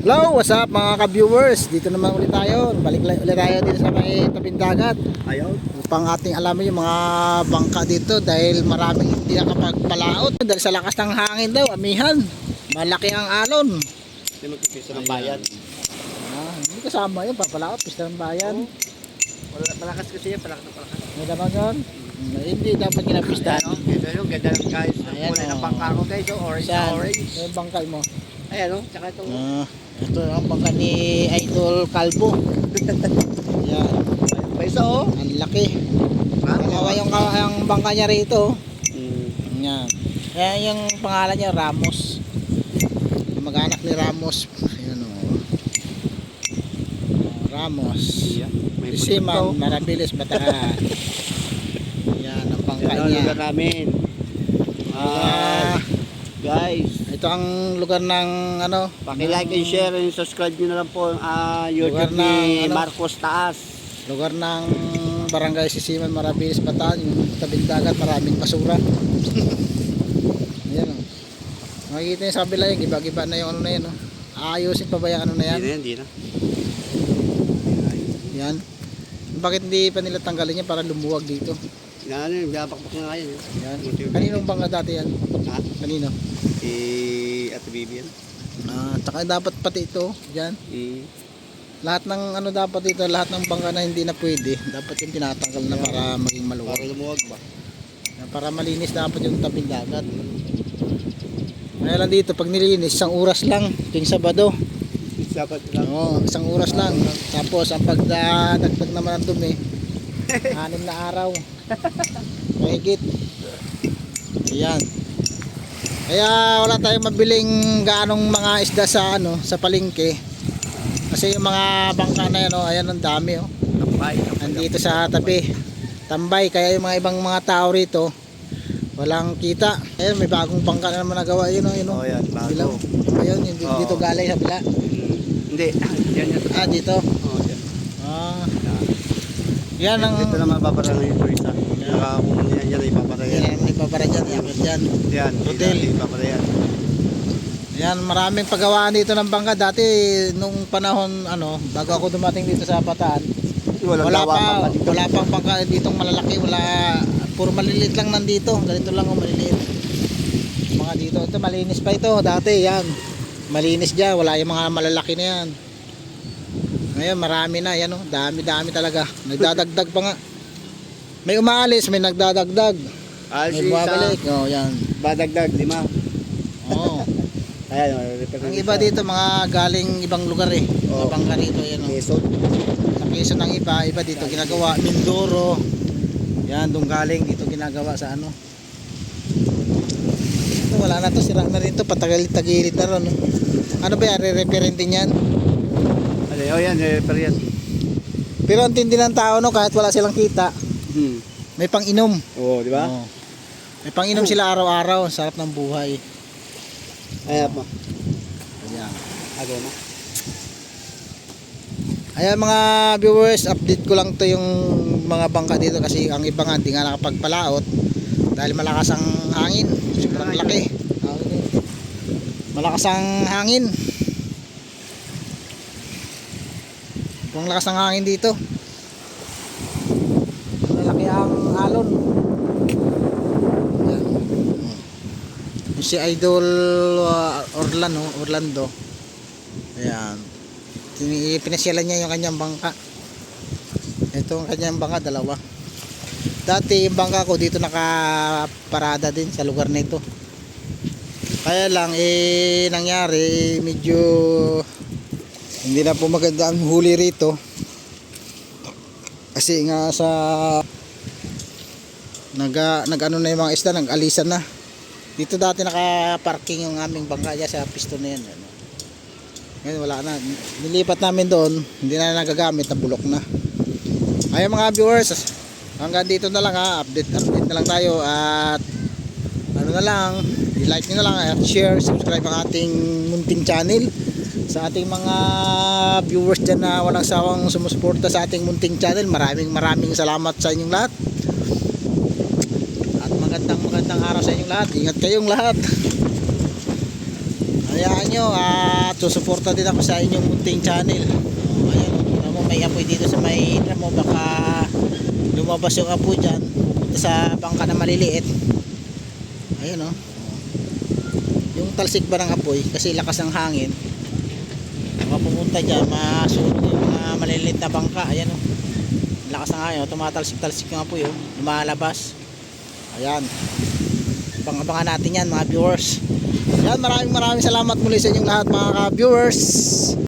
Hello, what's up mga ka-viewers? Dito naman ulit tayo. Balik ulit tayo dito sa may tabing dagat. Ayaw. Upang ating alamin yung mga bangka dito dahil maraming hindi nakapagpalaot. Dahil sa lakas ng hangin daw, amihan. Malaki ang alon. Hindi magpipisa ng bayan. Hindi kasama yun, papalaot, pista ng bayan. Malakas kasi yan, palakas na palakas. May naman yun? Hindi dapat kinapista. Ganda yung ganda ng guys. Ayan, Kulay ng bangka ko guys. Orange na orange. Yung bangkay mo. Ayan o, tsaka itong... Ito ang bangka ni Idol Calvo. Yan. May isa o. Ang laki. Dalawa yung bangka niya rito. Yan. Kaya yung pangalan niya Ramos. Yung mag-anak ni Ramos. Ayan o. Ramos. May Siman, Marabilis, Bataan. Yan ang bangka Yan ang niya. lugar namin. Guys, Ito ang lugar ng ano. paki-like and share and subscribe nyo na lang po ang Lugar YouTube ng, ni ano? Marcos Taas. Lugar ng Barangay Sisiman, Marabilis, Bataan. Yung tabing dagat, maraming basura. Ayan o. Makikita nyo sa kabila yung giba-giba na yung ano na yan o. Aayusin pa ba yung ano na yan? Hindi na. Yan. Bakit hindi pa nila tanggalin yan para lumuwag dito? Yan, binapakpak na nga yan. Yan. Kaninong bangka dati yan? Ha? Kanino? Ate Bibi yan. Tsaka dapat pati ito, dyan. Lahat ng ano dapat dito, lahat ng bangka na hindi na pwede, dapat yung tinatanggal na para maging maluwag. Para lumuwag ba? Para malinis dapat yung tabing dagat. Kaya lang dito, pag nilinis, 1 oras lang, tuwing Sabado. Dapat lang. Oo, 1 oras lang. Tapos, ang pagdadagdag naman ng dumi, 6 na araw. Mahigit. Ayan. Kaya wala tayong mabiling gaanong mga isda sa ano, sa palengke. Kasi yung mga bangka na yan, oh, ayan ang dami oh. Tambay. Nandito sa tabi. Tambay, kaya yung mga ibang mga tao rito walang kita. Ayun, may bagong bangka na naman nagawa yun oh, yun oh. Oh, yan, bago. Dilaw. Ayun, yung dito galing sa bila. Hindi, yan yan. Dito. Oh, yan. Yan ang Dito naman babarang yung turista. Kung yan ay babarang yan. yan ang ipapara dyan, yakit dyan. Yan, Hotel. babarang yan. Yan, maraming paggawaan dito ng bangka. Dati, nung panahon, ano, bago ako dumating dito sa Bataan, wala pang bangka ditong malalaki. Puro maliliit lang nandito. Ganito lang o maliliit. Mga dito, ito malinis pa ito. Dati, yan. Malinis dyan, wala yung mga malalaki na yan. Ngayon, marami na. Yan o, dami-dami talaga. Nagdadagdag pa nga. May umaalis, may nagdadagdag. May bumabalik. O, yan. Badagdag, 5. Oo. Ayan, Ang iba dito mga galing ibang lugar eh. Mga bangka rito yan oh. Quezon. Sa Quezon ng iba dito ginagawa. Mindoro. Yan, doon galing dito ginagawa sa ano. Ito, wala na to, sira na rin to, patagilit-tagilit na ron. Ano ba yan, re-referent din yan? Oh yan, pero yan. Pero ang tindi ng tao no, kahit wala silang kita, may pang-inom. Oo, di ba? Oo. May pang-inom sila araw-araw, sarap ng buhay. Ayan po. Ayan. Agaw na. Ayan mga viewers, update ko lang to yung mga bangka dito kasi ang iba nga hindi nga nakapagpalaot dahil malakas ang hangin. Sobrang laki. Malakas ang hangin. Sobrang lakas ng hangin dito. Malaki ang alon. Ayan. Si Idol Orlando. Ayan. Pinasyalan niya yung kanyang bangka. Ito ang kanyang bangka, 2. Dati yung bangka ko dito nakaparada din sa lugar nito. Kaya lang nangyari medyo hindi na po maganda ang huli rito. Kasi nga sa nag-ano na yung mga isda, nag-alisan na. Dito dati naka-parking yung aming bangka dyan sa piston na yan. Ngayon wala na. Nilipat namin doon, hindi na nagagamit, nabulok na. Ayun mga viewers, hanggang dito na lang ha. Update na lang tayo at ano na lang, i-like nyo na lang at share, subscribe ang ating munting channel. Sa ating mga viewers dyan na walang sawang sumusuporta sa ating munting channel, maraming salamat sa inyong lahat. Magandang araw sa inyong lahat. Ingat kayong lahat. Hayaan nyo at susuporta din ako sa inyong munting channel. Ayan, mo may apoy dito sa may mo, baka lumabas yung apoy dyan sa bangka na maliliit. Ayun oh. Yung talsik ba ng apoy kasi lakas ng hangin, baka pumunta dyan masunog yung mga maliliit na bangka. Ayan oh, lakas ng hangin, tumatalsik-talsik yung apoy oh, lumalabas. Ayan, abangan natin yan mga viewers. Ayan, maraming salamat muli sa inyong lahat mga ka-viewers.